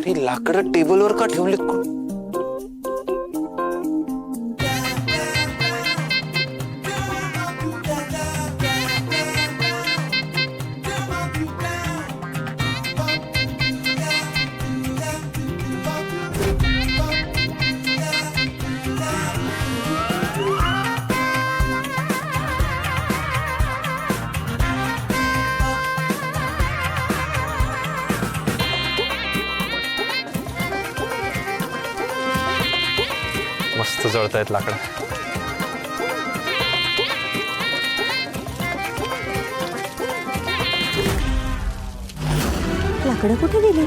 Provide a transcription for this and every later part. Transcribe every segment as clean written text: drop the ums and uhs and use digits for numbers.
अरे लाकडं टेबलवर का ठेवलीत कोण? मस्त जळतायत लाकडं. लाकडं कुठे गेली?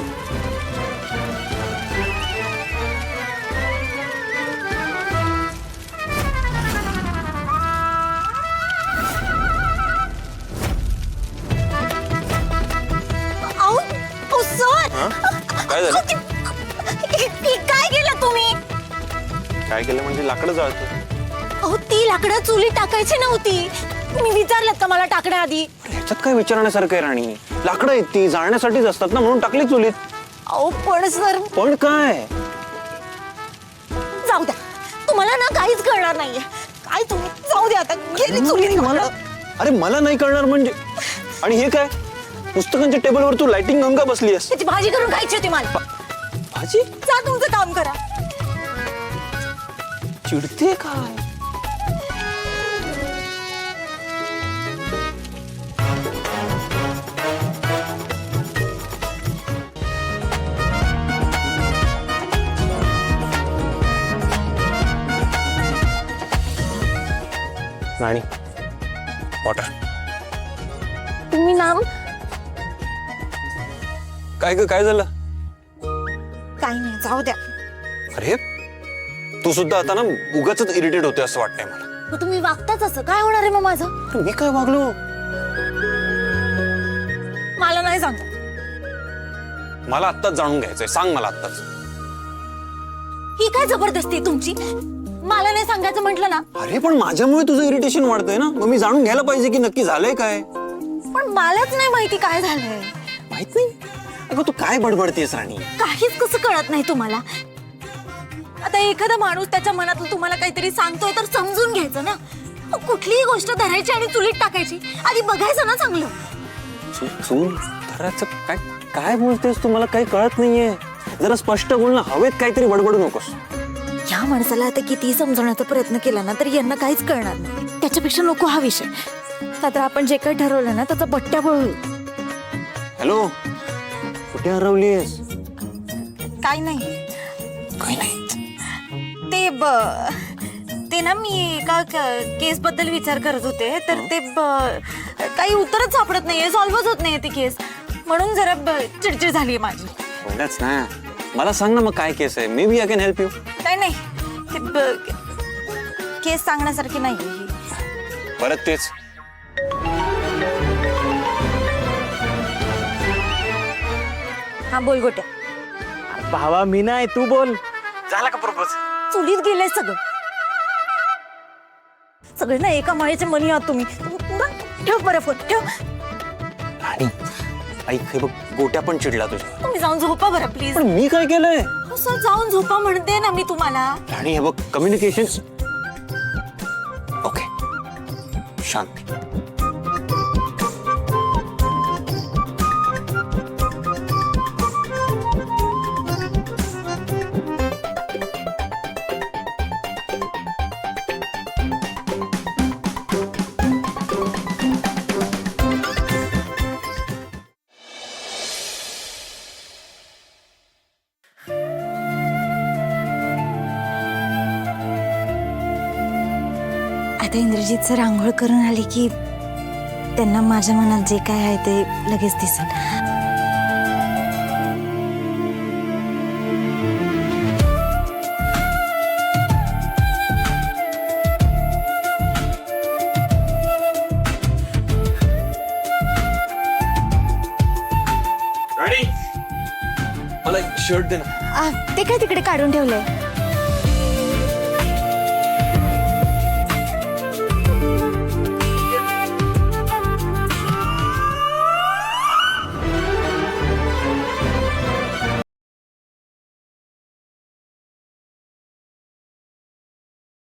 काय झालं? काय केलं तुम्ही? काय केलं म्हणजे लाकडं जळतो. अहो ती लाकडं चुलीत टाकायची नव्हती. तुम्ही विचारलं का मला टाकण्याआधी? ह्याच्यात काय विचारण्यासारखं आहे राणी? लाकडं आहेत ती जाळण्यासाठीच असतात ना, म्हणून टाकली चुलीत. अहो पण सर, पण काय? जाऊ द्या, तुम्हाला ना काहीच कळणार नाहीये. काय तुम्ही जाऊ द्या आता, गेली चुलीत मला अरे मला नाही कळणार म्हणजे? आणि हे काय पुस्तकांच्या टेबलवर तू लाइटिंग घेऊन का बसली आहेस? त्याची भाजी करून खायची होती मला. भाजी? जा तुमचं काम करा. चिडते काय? राणी वॉटर. तुम्ही नाम काय ग काय झालं? काही नाही, जाऊ द्या. अरे तू सुद्धा आता ना उगाच इरिटेट होते असं वाटतंय मला. मग तुम्ही वागताच असं, काय होणार आहे मग माझं? मी काय वागलो? मला नाही सांगता. मला आत्ताच जाणून घ्यायचंय, सांग मला आत्ताच. ही काय जबरदस्ती आहे तुमची? मला नाही सांगायचं म्हटलं ना. अरे पण माझ्यामुळे तुझं इरिटेशन वाढतंय ना, मग मी जाणून घ्यायला पाहिजे की नक्की झालंय काय. पण मलाच नाही माहिती काय झालंय. माहित नाही? अगं तू काय बडबडतेस राणी? काहीच कसं कळत नाही तुम्हाला? आता एखादा माणूस त्याच्या मनातलं तुम्हाला काहीतरी सांगतोय तर समजून घ्यायचं ना. कुठलीही गोष्ट धरायची आणि चुलीत टाकायची, आधी बघायचं ना चांगलं. चूल धराचं काय काय बोलतेस तू? मला काही कळत नाहीये. जरा स्पष्ट बोल ना, हवेत काहीतरी बडबडू नकोस. या माणसाला आता किती समजवण्याचा प्रयत्न केला ना तरी यांना काहीच कळणार नाही. त्याच्यापेक्षा नको हा विषय. तर आपण जे काही ठरवलं ना त्याचा बट्ट्याबोळ होईल. हॅलो, कुठे हरवलीस? काय नाही, काही नाही. ते ना मी एका केस बद्दल विचार करत होते, तर ते काही उत्तरच सापडत नाहीये, सॉल्व्हच होत नाहीये ती केस. म्हणून जरा चिडचिड झालीये माझी. होणारच ना. मला सांग ना मग काय केस आहे, maybe I can help you. नाही नाही, ते केस सांगण्यासारखी नाही. परत तेच. हा बोल गोट्या. भावा मी नाही, तू बोल. झाला का प्रपोज? चुलीत गेलंय सगळं. सगळे ना एका माळेचे मनी आहात तुम्ही. ठेव बरं फोन, ठेव. राणी ऐक, हे बघ गोट्या पण चिडला तुझ्या. तुम्ही जाऊन झोपा बरं प्लीज. पण मी काय केलंय? असं जाऊन झोपा म्हणते ना मी तुम्हाला. राणी हे बघ, कम्युनिकेशन. ओके, शांत. आता इंद्रजीत सर आंघोळ करून आले की त्यांना माझ्या मनात जे काय आहे ते लगेच दिसेल. राणी मला एक शर्ट दे ना. ते काय तिकडे काढून ठेवलंय?